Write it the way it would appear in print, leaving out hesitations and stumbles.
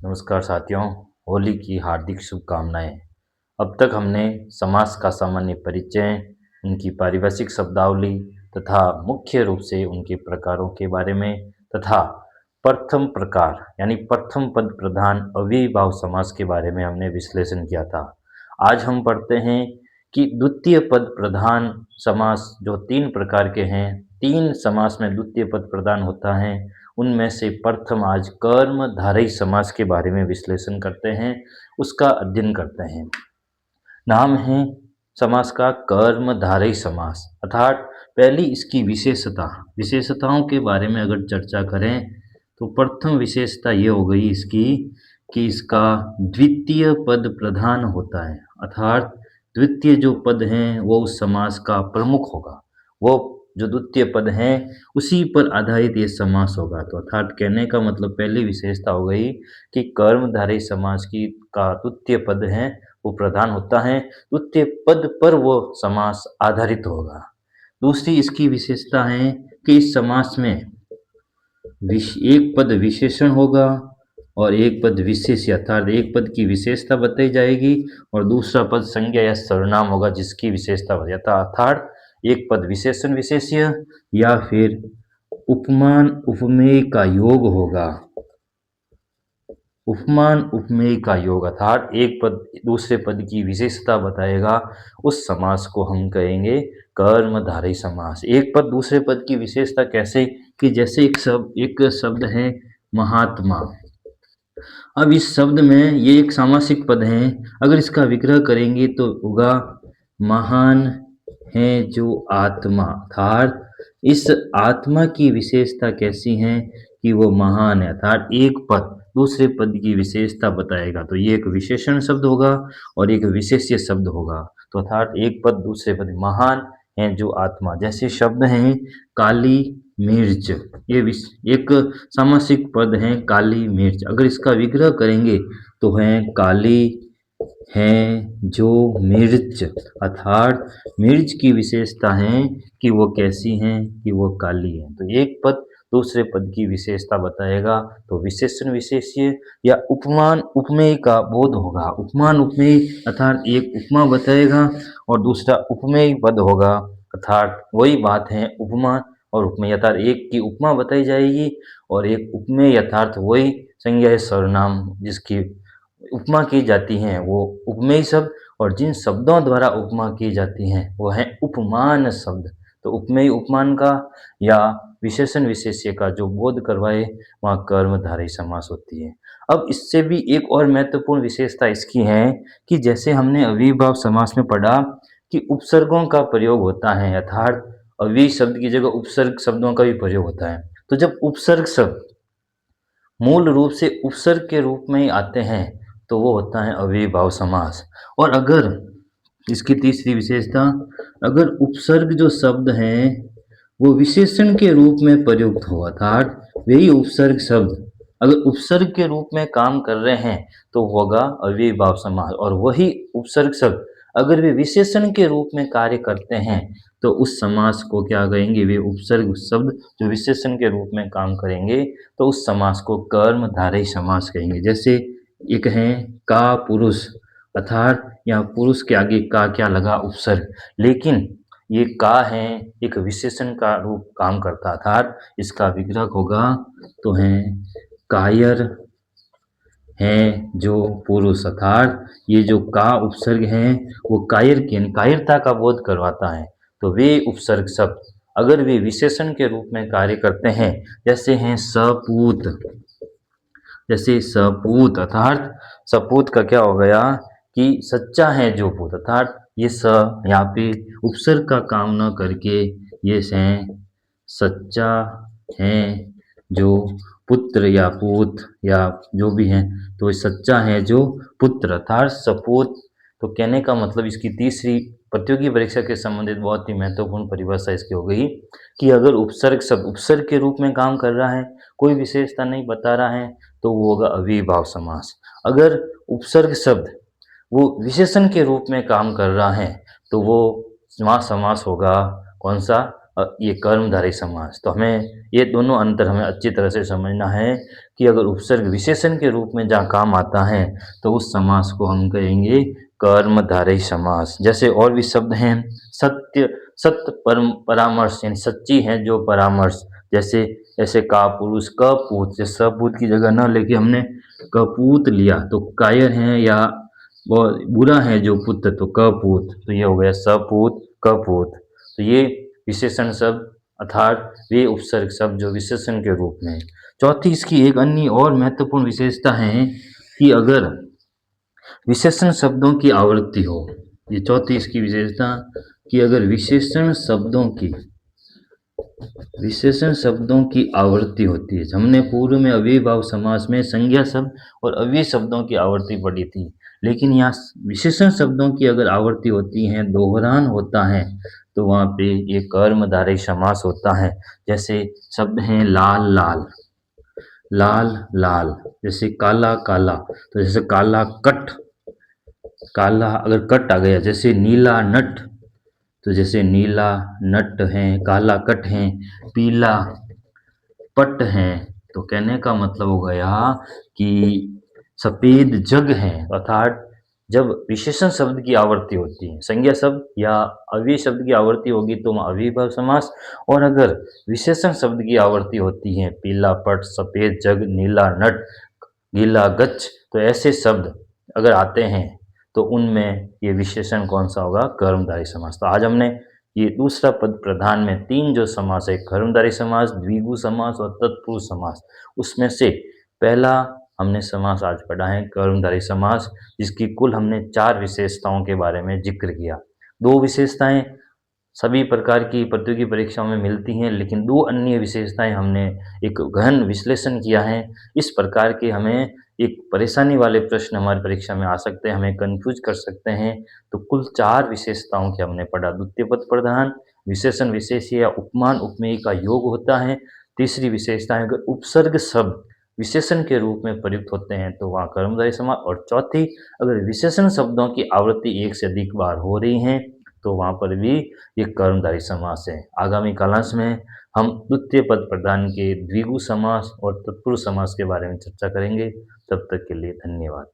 नमस्कार साथियों, होली की हार्दिक शुभकामनाएं। अब तक हमने समास का सामान्य परिचय, उनकी पारिभाषिक शब्दावली तथा मुख्य रूप से उनके प्रकारों के बारे में तथा प्रथम प्रकार यानी प्रथम पद प्रधान अव्ययीभाव समास के बारे में हमने विश्लेषण किया था। आज हम पढ़ते हैं कि द्वितीय पद प्रधान समास जो तीन प्रकार के हैं, तीन समास में द्वितीय पद प्रधान होता है। उनमें से प्रथम आज कर्मधारय समास के बारे में विश्लेषण करते हैं, उसका अध्ययन करते हैं। नाम है समास का कर्मधारय समास, अर्थात पहली इसकी विशेषताओं के बारे में अगर चर्चा करें तो प्रथम विशेषता ये हो गई इसकी कि इसका द्वितीय पद प्रधान होता है, अर्थात द्वितीय जो पद हैं वो उस समास का प्रमुख होगा। वो जो द्वितीय पद हैं उसी पर आधारित ये समास होगा। तो अर्थात कहने का मतलब पहली विशेषता हो गई कि कर्मधारय समास की का द्वितीय पद है वो प्रधान होता है, द्वितीय पद पर वो समास आधारित होगा। दूसरी इसकी विशेषता है कि इस समास में एक पद विशेषण होगा और एक पद विशेष्य, अर्थात एक पद की विशेषता बताई जाएगी और दूसरा पद संज्ञा या सर्वनाम होगा जिसकी विशेषता बताई जाता है। अर्थात एक पद विशेषण विशेष्य या फिर उपमान उपमेय का योग होगा। उपमान उपमेय का योग अर्थात एक पद दूसरे पद की विशेषता बताएगा, उस समास को हम कहेंगे कर्मधारय समास। एक पद दूसरे पद की विशेषता कैसे कि जैसे एक शब्द है महात्मा। अब इस शब्द में ये एक सामासिक पद है, अगर इसका विग्रह करेंगे तो होगा महान है जो आत्मा, अर्थात इस आत्मा की विशेषता कैसी है कि वो महान है, अर्थात एक पद दूसरे पद की विशेषता बताएगा। तो ये एक विशेषण शब्द होगा और एक विशेष्य शब्द होगा। तो अर्थात एक पद दूसरे पद, महान है जो आत्मा। जैसे शब्द हैं काली मिर्च, ये एक सामासिक पद है काली मिर्च, अगर इसका विग्रह करेंगे तो है काली है जो मिर्च, अर्थात मिर्च की विशेषता है कि वो कैसी है कि वो काली है। तो एक पद दूसरे पद की विशेषता बताएगा तो विशेषण विशेष्य या उपमान उपमेय का बोध होगा। उपमान उपमेय अर्थात एक उपमा बताएगा और दूसरा उपमेय पद होगा, अर्थात वही बात है उपमा और उपमेय, अर्थात एक की उपमा बताई जाएगी और एक उपमेय अर्थात वही संज्ञा सर्वनाम जिसकी उपमा की जाती हैं वो उपमेय शब्द, और जिन शब्दों द्वारा उपमा की जाती हैं वो हैं उपमान शब्द। तो उपमेय उपमान का या विशेषण विशेष्य का जो बोध करवाए वहाँ कर्मधारय समास होती है। अब इससे भी एक और महत्वपूर्ण विशेषता इसकी है कि जैसे हमने अव्ययीभाव समास में पढ़ा कि उपसर्गों का प्रयोग होता है, अर्थात अव्ययी शब्द की जगह उपसर्ग शब्दों का भी प्रयोग होता है। तो जब उपसर्ग शब्द मूल रूप से उपसर्ग के रूप में ही आते हैं तो वो होता है अव्ययीभाव समास। और अगर इसकी तीसरी विशेषता, अगर उपसर्ग जो शब्द हैं वो विशेषण के रूप में प्रयुक्त हो, अर्थात वही उपसर्ग शब्द अगर उपसर्ग के रूप में काम कर रहे हैं तो होगा अव्ययीभाव समास, और वही उपसर्ग शब्द अगर वे विशेषण के रूप में कार्य करते हैं तो उस समास को क्या कहेंगे, वे उपसर्ग शब्द जो विशेषण के रूप में काम करेंगे तो उस समास को कर्मधारय समास कहेंगे। जैसे एक है का पुरुष, अर्थात यहाँ पुरुष के आगे का क्या लगा, उपसर्ग, लेकिन ये का है एक विशेषण का रूप काम करता, अर्थात इसका विग्रह होगा तो है कायर है जो पुरुष, अर्थात ये जो का उपसर्ग है वो कायरता का बोध करवाता है। तो वे उपसर्ग शब्द अगर वे विशेषण के रूप में कार्य करते हैं, जैसे हैं सपूत, जैसे सपूत अर्थात सपूत का क्या हो गया कि सच्चा है जो पूत, अर्थात ये स यहाँ पे उपसर्ग का काम न करके ये हैं सच्चा है जो पुत्र या पूत या जो भी हैं, तो ये सच्चा है जो पुत्र, अर्थात सपूत। तो कहने का मतलब इसकी तीसरी प्रतियोगी परीक्षा के संबंधित बहुत ही महत्वपूर्ण परिभाषा इसकी हो गई कि अगर उपसर्ग शब्द उपसर्ग के रूप में काम कर रहा है, कोई विशेषता नहीं बता रहा है, तो वो होगा अव्ययीभाव समास। अगर उपसर्ग शब्द वो विशेषण के रूप में काम कर रहा है तो वो समास होगा कौन सा, ये कर्मधारय समास। तो हमें ये दोनों अंतर हमें अच्छी तरह से समझना है कि अगर उपसर्ग विशेषण के रूप में जहाँ काम आता है, तो उस समास को हम कहेंगे कर्मधारय समास। जैसे और भी शब्द हैं, सत्य, सत्य परामर्श यानी सच्ची है जो परामर्श, जैसे ऐसे कापुरुष कपूत, जैसे सपूत की जगह न लेके हमने कपूत लिया तो कायर हैं या वो बुरा है जो पुत्र, तो कपूत, तो ये हो गया सपूत कपूत। तो ये विशेषण शब्द अर्थात वे उपसर्ग शब्द जो विशेषण के रूप में। चौथी इसकी एक अन्य और महत्वपूर्ण विशेषता है कि अगर विशेषण शब्दों की आवृत्ति हो, ये चौथी इसकी विशेषता कि अगर विशेषण शब्दों की आवृत्ति होती है। हमने पूर्व में अव्ययीभाव समास में संज्ञा शब्द और अव्यय शब्दों की आवृत्ति पढ़ी थी, लेकिन यहाँ विशेषण शब्दों की अगर आवृत्ति होती है, दोहरान होता है, तो वहाँ पे ये कर्मधारय समास होता है। जैसे शब्द हैं लाल लाल, लाल लाल, जैसे काला काला, तो जैसे काला कट, काला अगर कट आ गया, जैसे नीला नट, तो जैसे नीला नट है, काला कट है, पीला पट है। तो कहने का मतलब हो गया कि सफेद जग है। अर्थात जब विशेषण शब्द की आवृत्ति होती है, संज्ञा शब्द या अव्यय शब्द की आवृत्ति होगी तो वहाँ अव्ययीभाव समास, और अगर विशेषण शब्द की आवृत्ति होती है, पीला पट, सफेद जग, नीला नट, गीला गच्छ, तो ऐसे शब्द अगर आते हैं तो उनमें ये विशेषण कौन सा होगा? कर्मधारय समास। तो आज हमने ये दूसरा पद प्रधान में तीन जो समास है, कर्मधारय समास, द्विगु समास और तत्पुरुष समास, उसमें से पहला हमने समास आज पढ़ा है कर्मधारय समास, जिसकी कुल हमने 4 विशेषताओं के बारे में जिक्र किया। 2 विशेषताएं सभी प्रकार की प्रतियोगी परीक्षाओं में मिलती हैं, लेकिन 2 अन्य विशेषताएं हमने एक गहन विश्लेषण किया है। इस प्रकार के हमें एक परेशानी वाले प्रश्न हमारी परीक्षा में आ सकते हैं, हमें कन्फ्यूज कर सकते हैं। तो कुल 4 विशेषताओं के हमने पढ़ा। द्वितीय पद प्रधान, विशेषण विशेष्य या उपमान उपमेय का योग होता है। तीसरी विशेषता है अगर उपसर्ग शब्द विशेषण के रूप में प्रयुक्त होते हैं तो वहाँ कर्मधारय समास, और चौथी अगर विशेषण शब्दों की आवृत्ति एक से अधिक बार हो रही है तो वहाँ पर भी ये कर्मधारय समास है। आगामी कालांश में हम द्वितीय पद प्रधान के द्विगु समास और तत्पुरुष समास के बारे में चर्चा करेंगे। तब तक के लिए धन्यवाद।